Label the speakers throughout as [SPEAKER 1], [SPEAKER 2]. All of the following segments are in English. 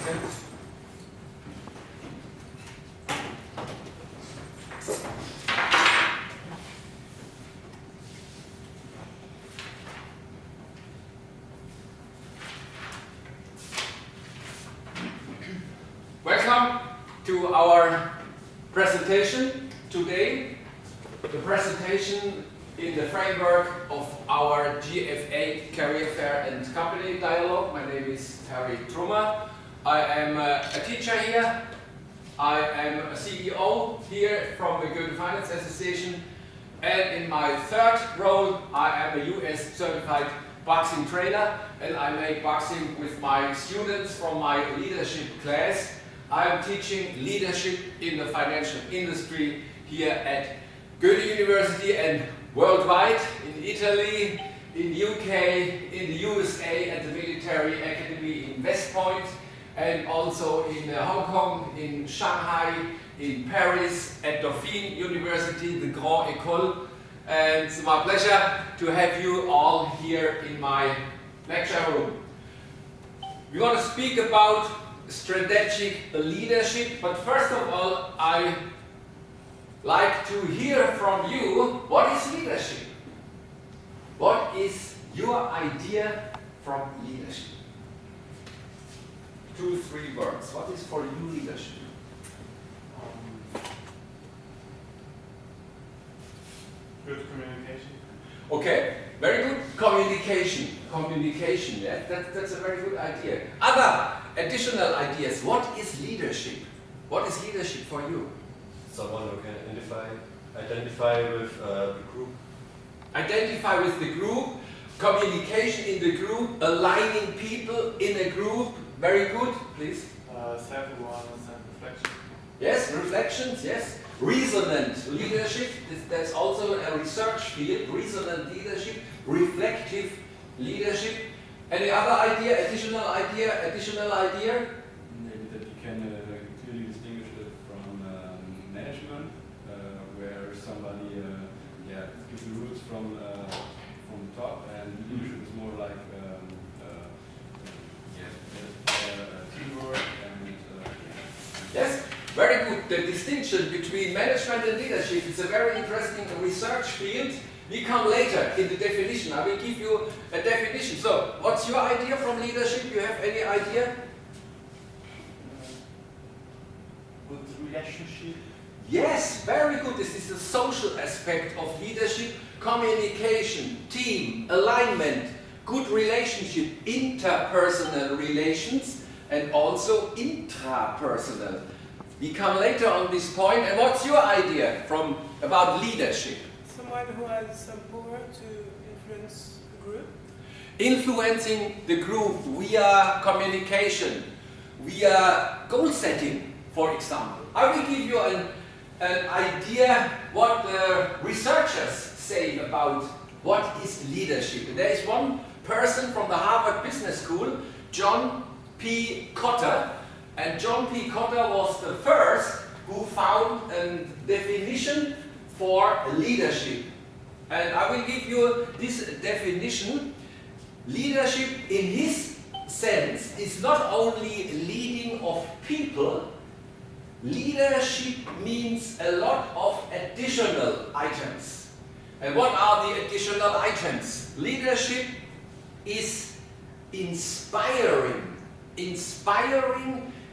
[SPEAKER 1] Westend. Welcome to our presentation today. The presentation in the framework of our GFA Career Fair and Company Dialogue. My name is Trummer. I am a teacher here. I am a CEO here from the Goethe-Finance Association. And in my third role, I am a US certified boxing trainer, and I make boxing with my students from my leadership class. I am teaching leadership in the financial industry here at Goethe-University and worldwide, in Italy, in UK, in the USA at the Military Academy in West Point, and also in Hong Kong, in Shanghai, in Paris, at Dauphine University, the Grand École. And it's my pleasure to have you all here in my lecture room. We're going to speak about strategic leadership, but first of all, I like to hear from you, what is leadership? What is your idea from leadership? 2, 3 words. What is for you leadership?
[SPEAKER 2] Good communication.
[SPEAKER 1] Okay, very good. Communication. Communication, yeah, that's a very good idea. Other additional ideas. What is leadership? What is leadership for you?
[SPEAKER 3] Someone who can identify with the group.
[SPEAKER 1] Identify with the group, communication in the group, aligning people in a group. Very good, please.
[SPEAKER 2] Self-awareness and reflection.
[SPEAKER 1] Yes, reflections, yes. Resonant leadership, there's also a research field, resonant leadership, reflective leadership. Any other idea, additional idea?
[SPEAKER 4] Maybe that you can clearly distinguish it from management, where somebody gives the rules from the top, and leadership is more like teamwork and
[SPEAKER 1] Yes, very good. The distinction between management and leadership is a very interesting research field. We come later in the definition. I will give you a definition. So, what's your idea from leadership? You have any idea?
[SPEAKER 2] Good relationship.
[SPEAKER 1] Yes, very good. This is the social aspect of leadership. Communication, team, alignment, good relationship, interpersonal relations, and also intrapersonal. We come later on this point. And what's your idea about leadership?
[SPEAKER 5] Someone who has some power to influence the group.
[SPEAKER 1] Influencing the group via communication, via goal setting, for example. I will give you an idea what the researchers say about what is leadership. And there is one person from the Harvard Business School, John P. Cotter, and John P. Cotter was the first who found a definition for leadership. And I will give you this definition. Leadership, in his sense, is not only leading of people. Leadership means a lot of additional items. And what are the additional items? Leadership is inspiring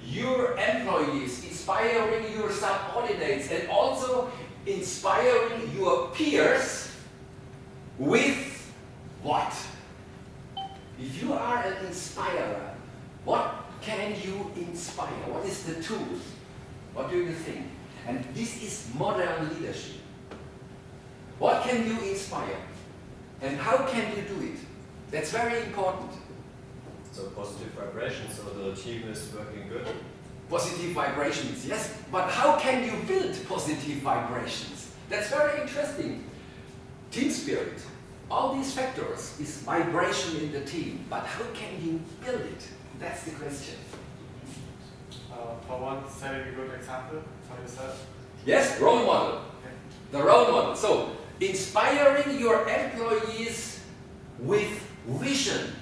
[SPEAKER 1] your employees, inspiring your subordinates, and also inspiring your peers with what? If you are an inspirer, what can you inspire? What is the tool? What do you think? And this is modern leadership. What can you inspire? And how can you do it? That's very important.
[SPEAKER 3] So positive vibrations, so the team is working good.
[SPEAKER 1] Positive vibrations, yes. But how can you build positive vibrations? That's very interesting. Team spirit. All these factors is vibration in the team. But how can you build it? That's the question.
[SPEAKER 2] For one, setting a good example for yourself.
[SPEAKER 1] Yes, role model.
[SPEAKER 2] Okay.
[SPEAKER 1] The role model. So, inspiring your employees with vision.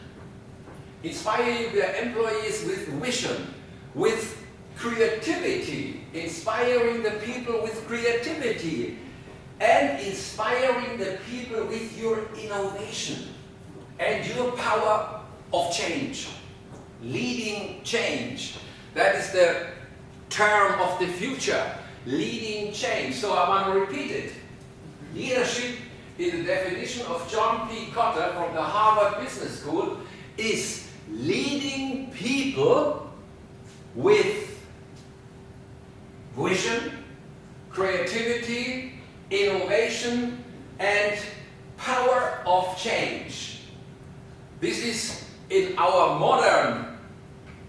[SPEAKER 1] Inspire your employees with vision. with creativity, inspiring the people with creativity, and inspiring the people with your innovation and your power of change. Leading change. That is the term of the future. Leading change. So I want to repeat it. Leadership, in the definition of John P. Cotter from the Harvard Business School, is leading people with vision, creativity, innovation, and power of change. This is, in our modern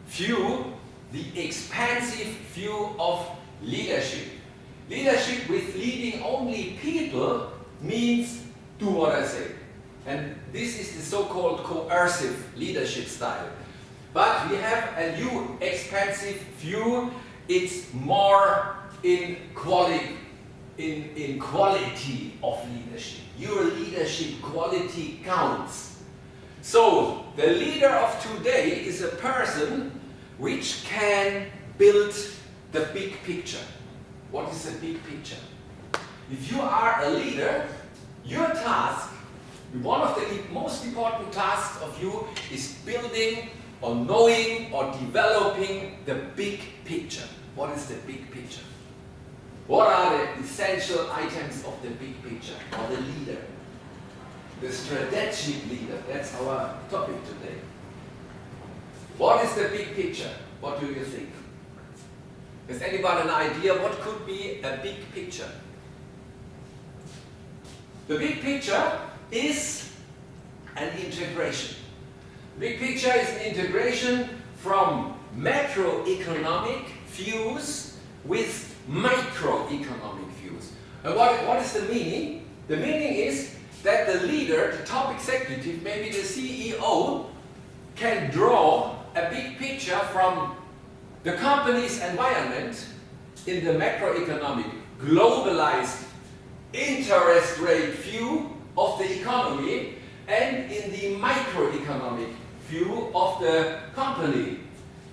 [SPEAKER 1] view, the expansive view of leadership. Leadership with leading only people means do what I say. And this is the so-called coercive leadership style. But we have a new expansive view. It's more in quality of leadership. Your leadership quality counts. So the leader of today is a person which can build the big picture. What is the big picture? If you are a leader, your task, one of the most important tasks of you is building or knowing or developing the big picture. What is the big picture? What are the essential items of the big picture, or the leader? The strategic leader, that's our topic today. What is the big picture? What do you think? Has anybody an idea what could be a big picture? The big picture is an integration. The big picture is an integration from macroeconomic views with microeconomic views. And what is the meaning? The meaning is that the leader, the top executive, maybe the CEO, can draw a big picture from the company's environment in the macroeconomic, globalized interest rate view of the economy, and in the microeconomic view of the company.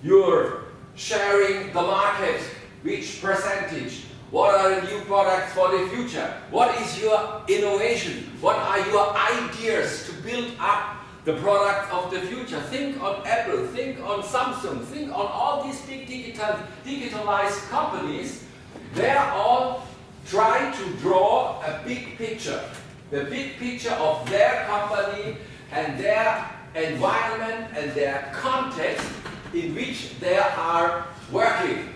[SPEAKER 1] You're sharing the market, which percentage, what are the new products for the future, what is your innovation, what are your ideas to build up the product of the future. Think on Apple, think on Samsung, think on all these big digitalized companies. They are all trying to draw a big picture. The big picture of their company and their environment and their context in which they are working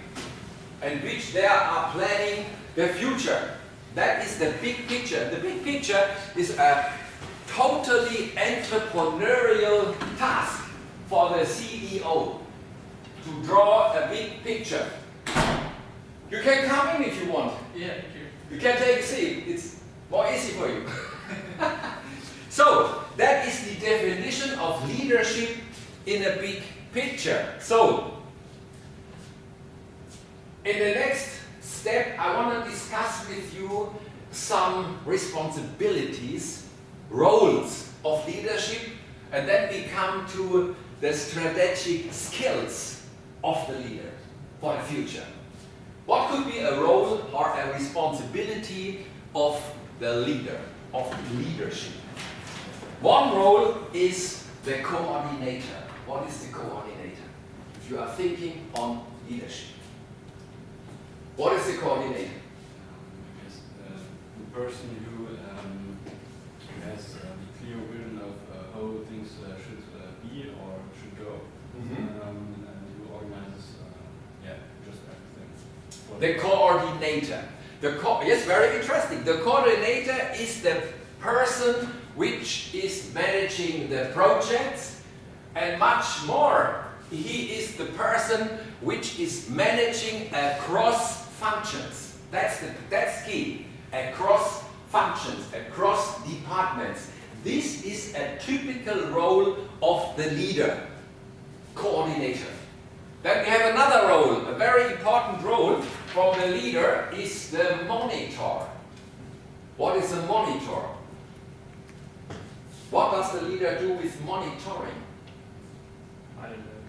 [SPEAKER 1] and which they are planning the future. That is the big picture. The big picture is a totally entrepreneurial task for the CEO to draw a big picture. You can come in if you want.
[SPEAKER 2] Yeah, thank you.
[SPEAKER 1] You can take a seat. It's more easy for you. So, that is the definition of leadership in a big picture. So, in the next step, I want to discuss with you some responsibilities, roles of leadership, and then we come to the strategic skills of the leader for the future. What could be a role or a responsibility of the leader, of leadership? One role is the coordinator. What is the coordinator? If you are thinking on leadership. What is the coordinator?
[SPEAKER 4] Yes, the person who has the clear vision of how things should be or should go, and who organizes just everything.
[SPEAKER 1] The coordinator. Yes, very interesting. The coordinator is the person which is managing the projects, and much more, he is the person which is managing across functions. That's key. Across functions, across departments. This is a typical role of the leader, coordinator. Then we have another role, a very important role from the leader is the monitor. What is a monitor? What does the leader do with monitoring?
[SPEAKER 2] I don't know.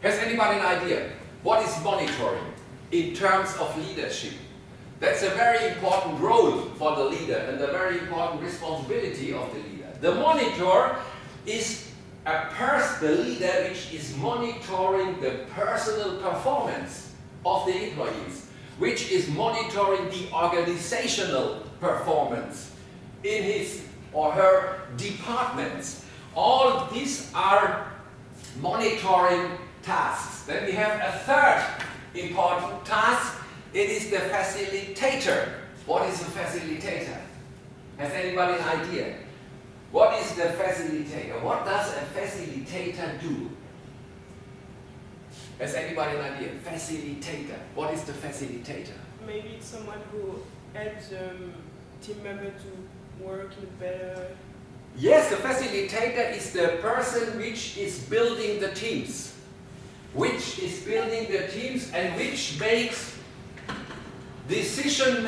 [SPEAKER 1] Has anybody an idea? What is monitoring in terms of leadership? That's a very important role for the leader and a very important responsibility of the leader. The monitor is the leader which is monitoring the personal performance of the employees, which is monitoring the organizational performance in his or her departments. All these are monitoring tasks. Then we have a third important task. It is the facilitator. What is a facilitator? Has anybody an idea? What is the facilitator? What does a facilitator do? Has anybody an idea? Facilitator. What is the facilitator?
[SPEAKER 5] Maybe it's someone who helps team member to work in a better.
[SPEAKER 1] Yes, the facilitator is the person which is building the teams. Which is building the teams and which makes decision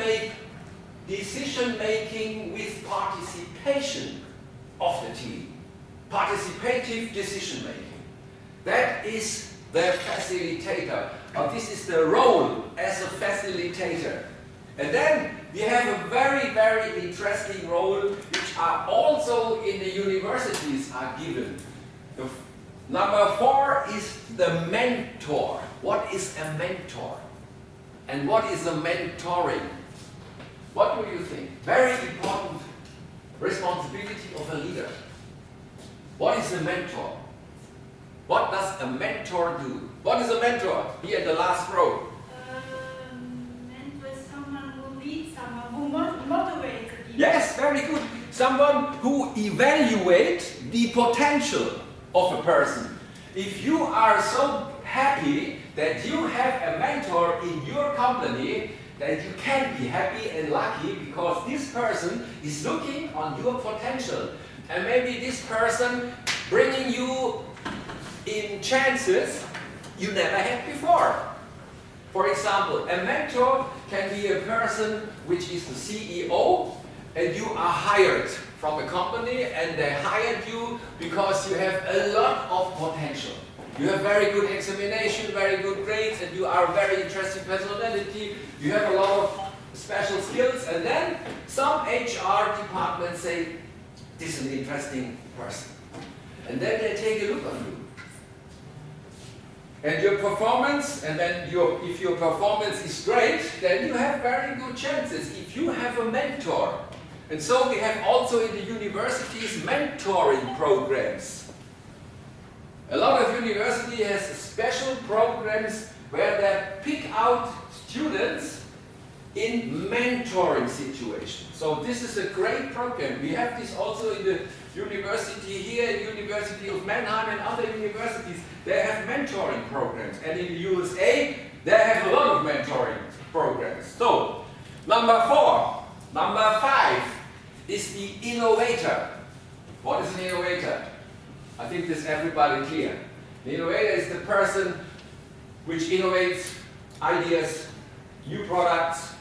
[SPEAKER 1] making with participation of the team. Participative decision making. That is the facilitator. This is the role as a facilitator. And then we have a very, very interesting role which are also in the universities are given. Number 4 is the mentor. What is a mentor? And what is a mentoring? What do you think? Very important responsibility of a leader. What is a mentor? What does a mentor do? What is a mentor? Here in the last row.
[SPEAKER 6] Mentor is someone who leads, someone who motivates people.
[SPEAKER 1] Yes, very good. Someone who evaluates the potential of a person. If you are so happy that you have a mentor in your company, then you can be happy and lucky because this person is looking on your potential. And maybe this person bringing you in chances you never had before. For example, a mentor can be a person which is the CEO and you are hired from a company and they hired you because you have a lot of potential. You have very good examination, very good grades, and you are a very interesting personality. You have a lot of special skills, and then some HR departments say, this is an interesting person. And then they take a look on you. And your performance, and then if your performance is great, then you have very good chances if you have a mentor. And so we have also in the universities mentoring programs. A lot of university has special programs where they pick out students in mentoring situations. So this is a great program. We have this also in the university here, in University of Mannheim and other universities. They have mentoring programs. And in the USA, they have a lot of mentoring programs. So, number 5 is the innovator. What is an innovator? I think this is everybody clear. The innovator is the person which innovates ideas, new products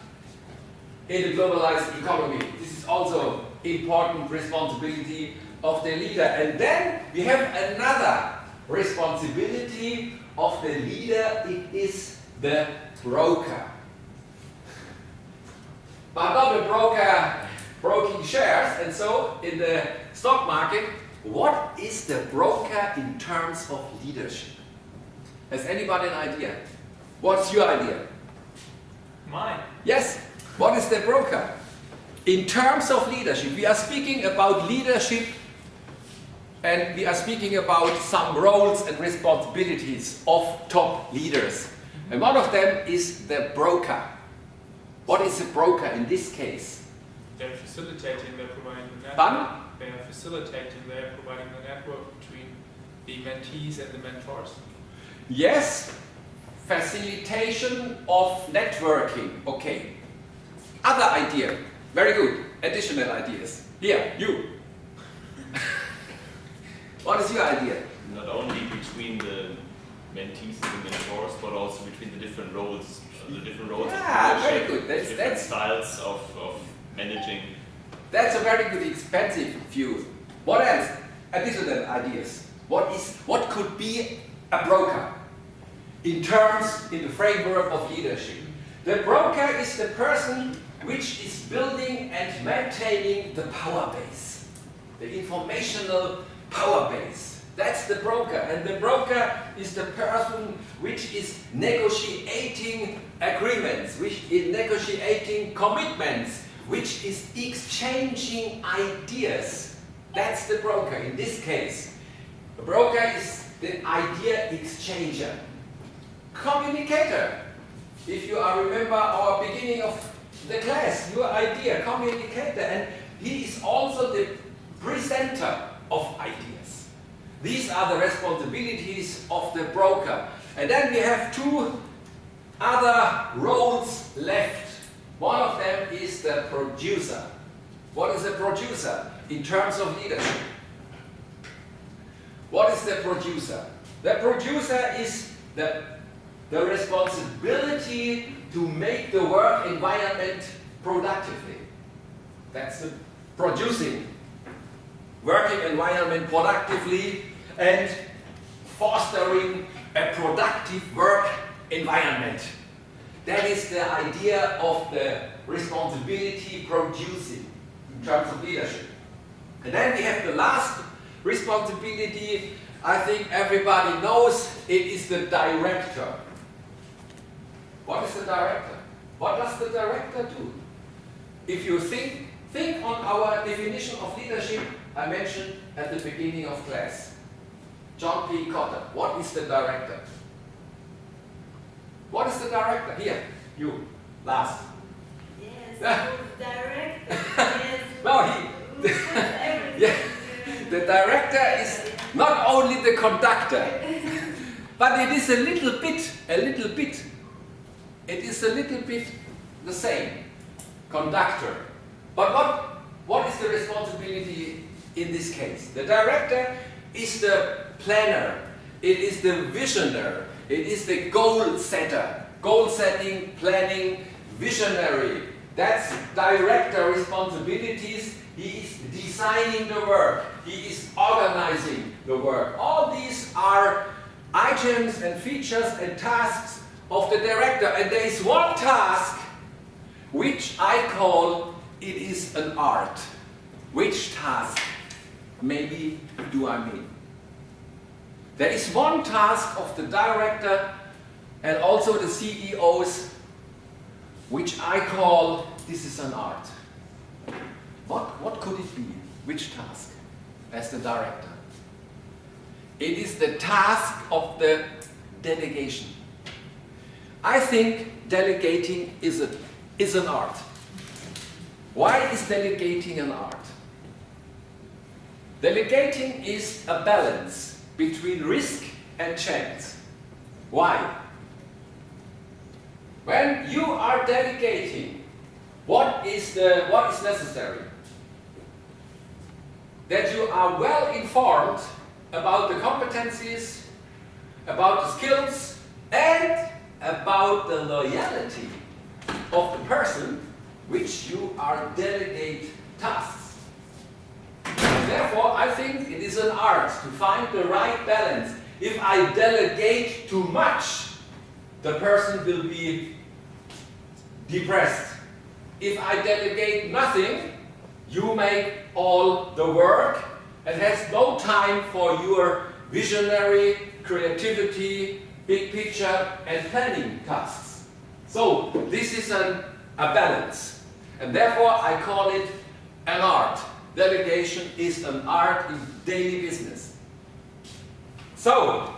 [SPEAKER 1] in the globalized economy. This is also important responsibility of the leader. And then we have another responsibility of the leader. It is the broker. But not the broker broking shares. And so in the stock market, what is the broker in terms of leadership? Has anybody an idea? What's your idea?
[SPEAKER 2] Mine.
[SPEAKER 1] Yes. What is the broker? In terms of leadership, we are speaking about leadership and we are speaking about some roles and responsibilities of top leaders. And one of them is the broker. What is a broker in this case?
[SPEAKER 7] They're facilitating, they're providing the network.
[SPEAKER 1] Pardon?
[SPEAKER 7] They are facilitating, they're providing the network between the mentees and the mentors.
[SPEAKER 1] Yes, facilitation of networking. Okay. Other idea. Very good. Additional ideas. Here, you. What is your idea?
[SPEAKER 8] Not only between the mentees and the mentors, but also between the different roles.
[SPEAKER 1] Yeah,
[SPEAKER 8] of
[SPEAKER 1] very
[SPEAKER 8] leadership,
[SPEAKER 1] good.
[SPEAKER 8] different styles of managing.
[SPEAKER 1] That's a very good expensive view. What else? Additional ideas. What could be a broker? in the framework of leadership. The broker is the person which is building and maintaining the power base, the informational power base. That's the broker. And the broker is the person which is negotiating agreements, which is negotiating commitments, which is exchanging ideas. That's the broker in this case. The broker is the idea exchanger. Communicator. If you remember our beginning of the class, your idea, communicator, and he is also the presenter of ideas. These are the responsibilities of the broker. And then we have two other roles left. One of them is the producer. What is a producer in terms of leadership? What is the producer? The producer is the responsibility to make the work environment productively. That's the producing. Working environment productively and fostering a productive work environment. That is the idea of the responsibility producing in terms of leadership. And then we have the last responsibility. I think everybody knows it is the director. What is the director? What does the director do? If you think on our definition of leadership I mentioned at the beginning of class. John P. Cotter. What is the director? What is the director? Here, you, last.
[SPEAKER 6] Yes, director. Yes.
[SPEAKER 1] No, yeah, the director is not only the conductor, but it is a little bit. It is a little bit the same. Conductor. But what is the responsibility in this case? The director is the planner. It is the visionary. It is the goal setter. Goal setting, planning, visionary. That's director responsibilities. He is designing the work. He is organizing the work. All these are items and features and tasks of the director. And there is one task which I call it is an art. Which task maybe do I mean? There is one task of the director and also the CEOs which I call this is an art. What could it be? Which task as the director? It is the task of the delegation. I think delegating is an art. Why is delegating an art? Delegating is a balance between risk and chance. Why? When you are delegating, what is necessary? That you are well informed about the competencies, about the skills, and about the loyalty of the person which you are delegate tasks. Therefore, I think it is an art to find the right balance. If I delegate too much, the person will be depressed. If I delegate nothing, you make all the work and has no time for your visionary, creativity, big picture and planning tasks. So this is a balance. And therefore I call it an art. Delegation is an art in daily business. So,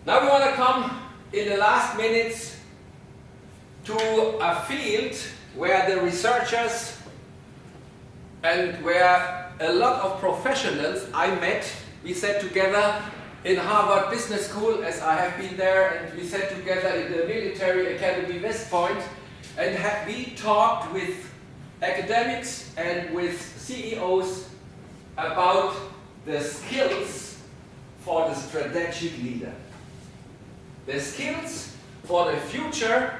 [SPEAKER 1] now we want to come in the last minutes to a field where the researchers and where a lot of professionals I met, we sat together in Harvard Business School, as I have been there, and we sat together in the Military Academy West Point, and we talked with academics and with CEOs about the skills for the strategic leader. The skills for the future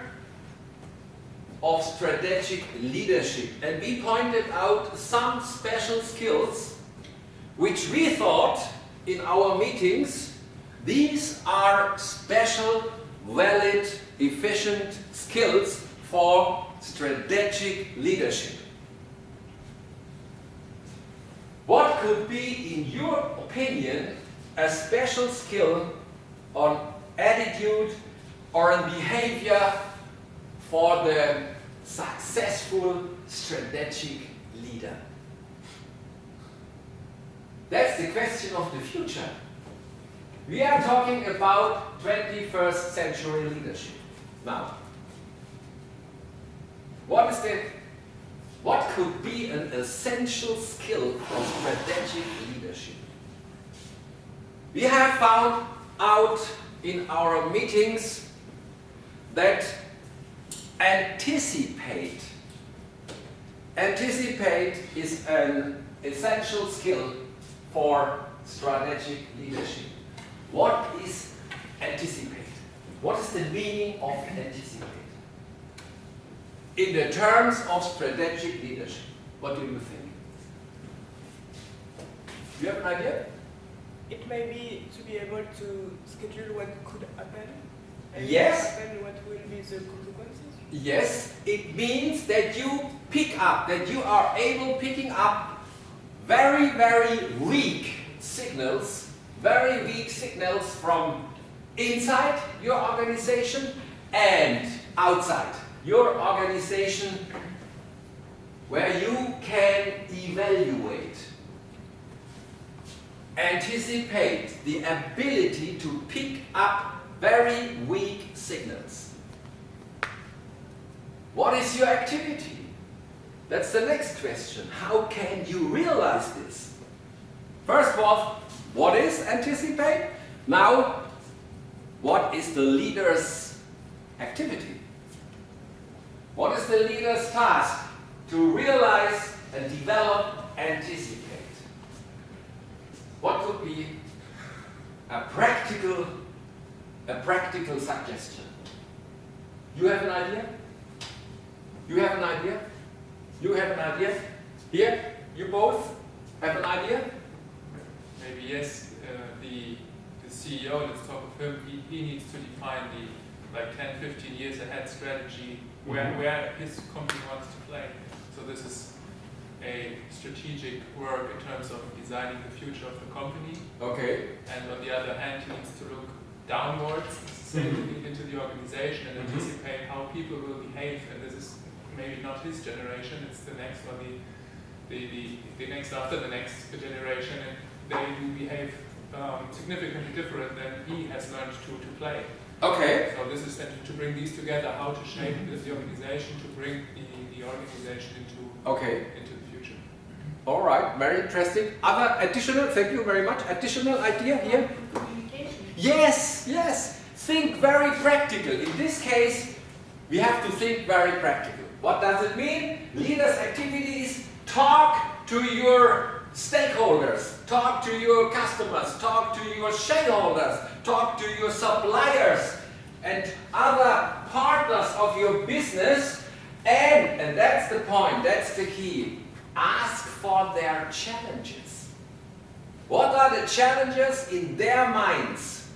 [SPEAKER 1] of strategic leadership. And we pointed out some special skills which we thought in our meetings These are special, valid, efficient skills for strategic leadership. What could be, in your opinion, a special skill on attitude or on behavior for the successful strategic leader? That's the question of the future. We are talking about 21st century leadership. Now, what could be an essential skill for strategic leadership? We have found out in our meetings that anticipate is an essential skill for strategic leadership. What is anticipate? What is the meaning of anticipate? In the terms of strategic leadership, what do you think? Do you have an idea?
[SPEAKER 5] It may be to be able to schedule what could happen. And
[SPEAKER 1] Yes.
[SPEAKER 5] what will be the consequences.
[SPEAKER 1] Yes, it means that you pick up, that you are able picking up very, very weak signals from inside your organization and outside your organization, where you can evaluate, anticipate the ability to pick up very weak signals. What is your activity? That's the next question. How can you realize this? First of all, what is anticipate? Now, what is the leader's activity? What is the leader's task? To realize and develop, anticipate. What could be a practical suggestion? You have an idea? You have an idea? You have an idea? Here, you both have an idea?
[SPEAKER 7] Maybe yes, the CEO, let's talk of him, he needs to define the 10, 15 years ahead strategy where his company wants to play. So this is a strategic work in terms of designing the future of the company.
[SPEAKER 1] Okay.
[SPEAKER 7] And on the other hand, he needs to look downwards, into the organization and anticipate how people will behave. And this is maybe not his generation, it's the next or the next after the next generation, and they do behave significantly different than he has learned to play.
[SPEAKER 1] Okay.
[SPEAKER 7] So this is to bring these together, how to shape the organization, to bring the organization into the future.
[SPEAKER 1] All right, very interesting. Other additional, thank you very much, additional idea here?
[SPEAKER 6] Communication.
[SPEAKER 1] Yes, yes. Think very practical. In this case, we have to think very practical. What does it mean? Leaders' activities: talk to your stakeholders, talk to your customers, talk to your shareholders, talk to your suppliers and other partners of your business, and that's the point, that's the key. Ask for their challenges. What are the challenges in their minds?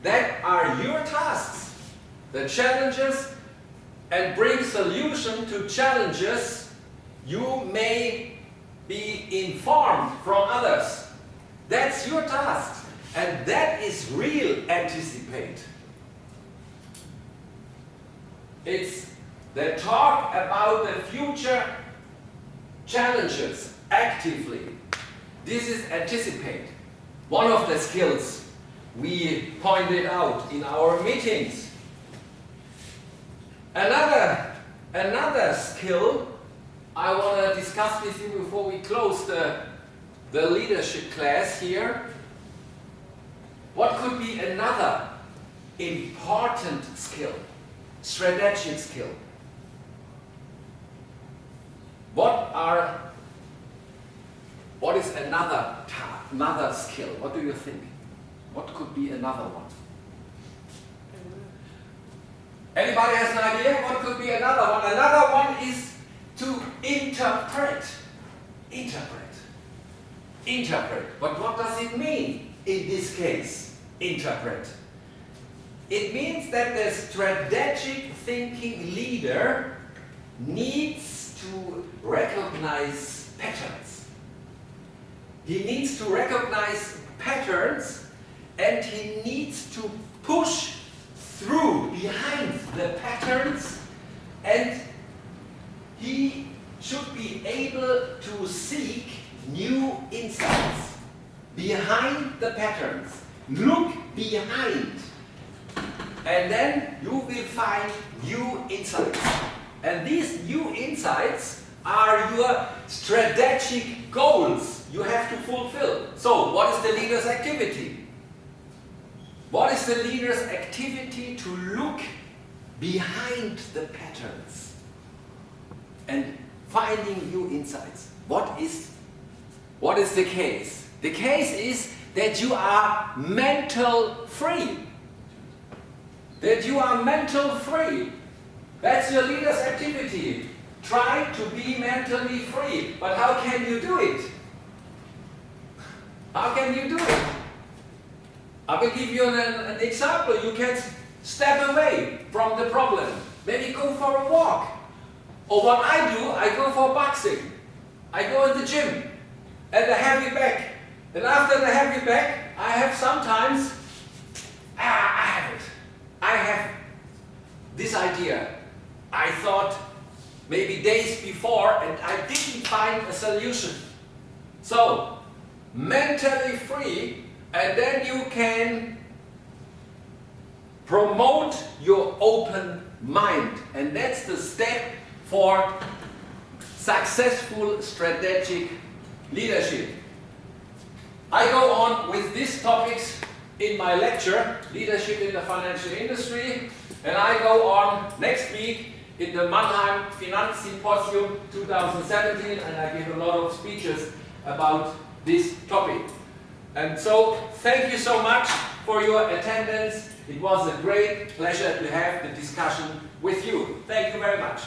[SPEAKER 1] That are your tasks. The challenges, and bring solution to challenges you may be informed from others. That's your task. And that is real anticipate. It's the talk about the future challenges actively. This is anticipate. One of the skills we pointed out in our meetings. Another skill I want to discuss with you before we close the leadership class here. What could be another important skill, strategic skill? What is another skill? What do you think? What could be another one? Anybody has an idea? What could be another one? Another one is to interpret. Interpret. But what does it mean in this case? interpret? It means that the strategic thinking leader needs to recognize patterns. He needs to recognize patterns and he needs to push through, behind the patterns, and he should be able to seek new insights behind the patterns. Look behind, and then you will find new insights. And these new insights are your strategic goals you have to fulfill. So, what is the leader's activity? What is the leader's activity? To look behind the patterns and finding new insights. What is the case? The case is that you are mental free. That you are mental free. That's your leader's activity. Try to be mentally free. But how can you do it? How can you do it? I will give you an example. You can step away from the problem. Maybe go for a walk. Or what I do, I go for boxing. I go in the gym and a heavy bag. And after the heavy bag, I have sometimes, I have this idea. I thought maybe days before and I didn't find a solution. So, mentally free, and then you can promote your open mind. And that's the step for successful strategic leadership. I go on with these topics in my lecture, Leadership in the Financial Industry, and I go on next week in the Mannheim Finance Symposium 2017, and I give a lot of speeches about this topic. And so, thank you so much for your attendance. It was a great pleasure to have the discussion with you. Thank you very much.